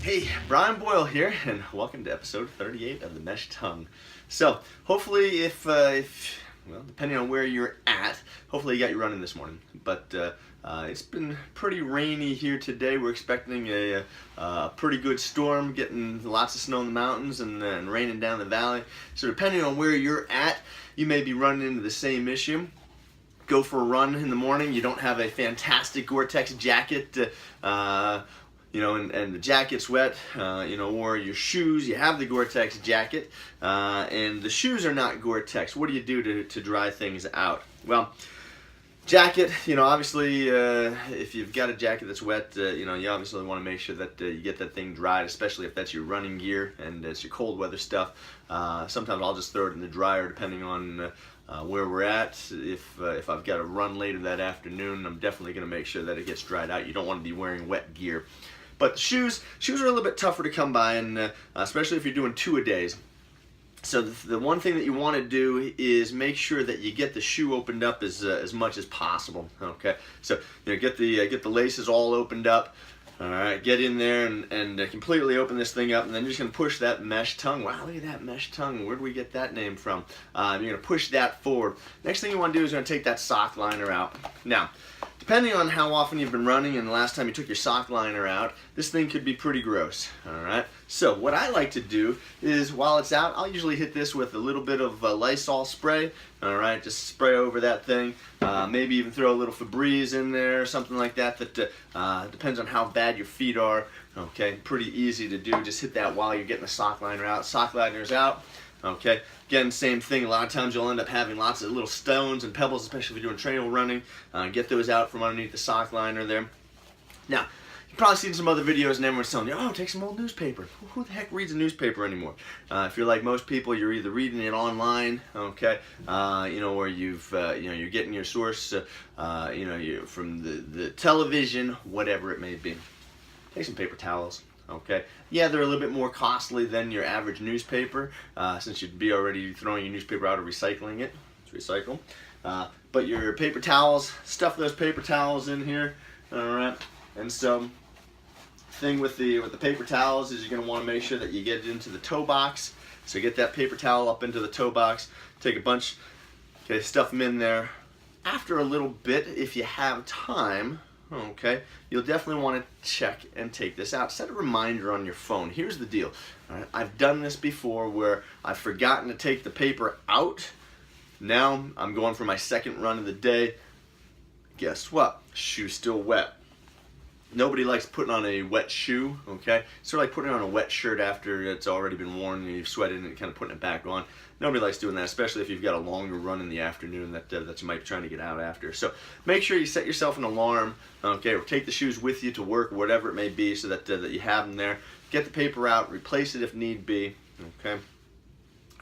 Hey, Brian Boyle here, and welcome to episode 38 of the Mesh Tongue. So, hopefully, well, depending on where you're at, hopefully you got your running this morning. But it's been pretty rainy here today. We're expecting a pretty good storm, getting lots of snow in the mountains and raining down the valley. So, depending on where you're at, you may be running into the same issue. Go for a run in the morning. You don't have a fantastic Gore-Tex jacket. And the jacket's wet, or your shoes, you have the Gore-Tex jacket, and the shoes are not Gore-Tex. What do you do to dry things out? Well, jacket, obviously, if you've got a jacket that's wet, you obviously want to make sure that you get that thing dried, especially if that's your running gear and it's your cold weather stuff. Sometimes I'll just throw it in the dryer depending on where we're at. If I've got to run later that afternoon, I'm definitely going to make sure that it gets dried out. You don't want to be wearing wet gear. But the shoes are a little bit tougher to come by, and especially if you're doing two-a-days. So the one thing that you want to do is make sure that you get the shoe opened up as much as possible. Okay, so get the laces all opened up. All right, get in there and completely open this thing up, and then you're just gonna push that mesh tongue. Wow, look at that mesh tongue. Where do we get that name from? You're gonna push that forward. Next thing you want to do is you're gonna take that sock liner out. Now, depending on how often you've been running and the last time you took your sock liner out, this thing could be pretty gross. All right. So what I like to do is, while it's out, I'll usually hit this with a little bit of Lysol spray. All right, just spray over that thing. Maybe even throw a little Febreeze in there or something like that. That depends on how bad your feet are. Okay, pretty easy to do. Just hit that while you're getting the sock liner out. Sock liner's out. Okay, again, same thing. A lot of times you'll end up having lots of little stones and pebbles, especially if you're doing trail running. Get those out from underneath the sock liner there. Now, you've probably seen some other videos and everyone's telling you, oh, take some old newspaper. Who the heck reads a newspaper anymore? If you're like most people, you're either reading it online, okay, or you're getting your source, from the television, whatever it may be. Take some paper towels. Okay, yeah, they're a little bit more costly than your average newspaper, since you'd be already throwing your newspaper out or recycling it. It's recycle. But your paper towels, stuff those paper towels in here. All right, and so thing with the paper towels is you're going to want to make sure that you get it into the toe box. So get that paper towel up into the toe box. Take a bunch. Okay, stuff them in there. After a little bit, if you have time. Okay, you'll definitely want to check and take this out. Set a reminder on your phone. Here's the deal. All right, I've done this before where I've forgotten to take the paper out. Now I'm going for my second run of the day. Guess what? Shoe's still wet. Nobody likes putting on a wet shoe, okay? It's sort of like putting on a wet shirt after it's already been worn and you've sweated and kind of putting it back on. Nobody likes doing that, especially if you've got a longer run in the afternoon that you might be trying to get out after. So make sure you set yourself an alarm, okay, or take the shoes with you to work, or whatever it may be, so that you have them there. Get the paper out, replace it if need be, okay?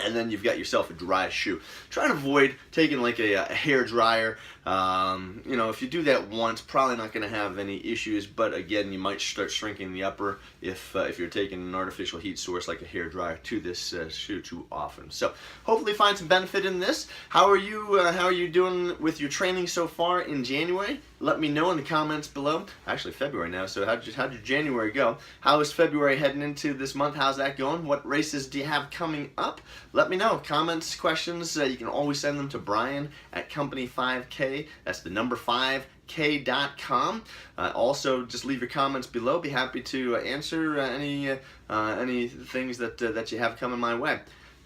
And then you've got yourself a dry shoe. Try to avoid taking like a hair dryer. If you do that once, probably not going to have any issues. But again, you might start shrinking the upper if you're taking an artificial heat source like a hair dryer to this shoe too often. So hopefully find some benefit in this. How are you doing with your training so far in January? Let me know in the comments below. Actually, February now. So how'd your January go? How is February heading into this month? How's that going? What races do you have coming up? Let me know. Comments, questions, you can always send them to Brian at Company5K. That's the number 5K.com. Also, just leave your comments below. Be happy to answer any things that you have coming my way.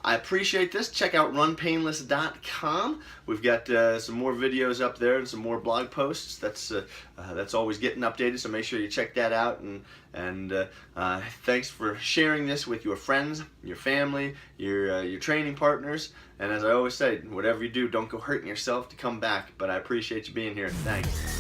I appreciate this. Check out runpainless.com. We've got some more videos up there and some more blog posts. That's always getting updated, so make sure you check that out. And thanks for sharing this with your friends, your family, your training partners. And as I always say, whatever you do, don't go hurting yourself to come back. But I appreciate you being here. Thanks.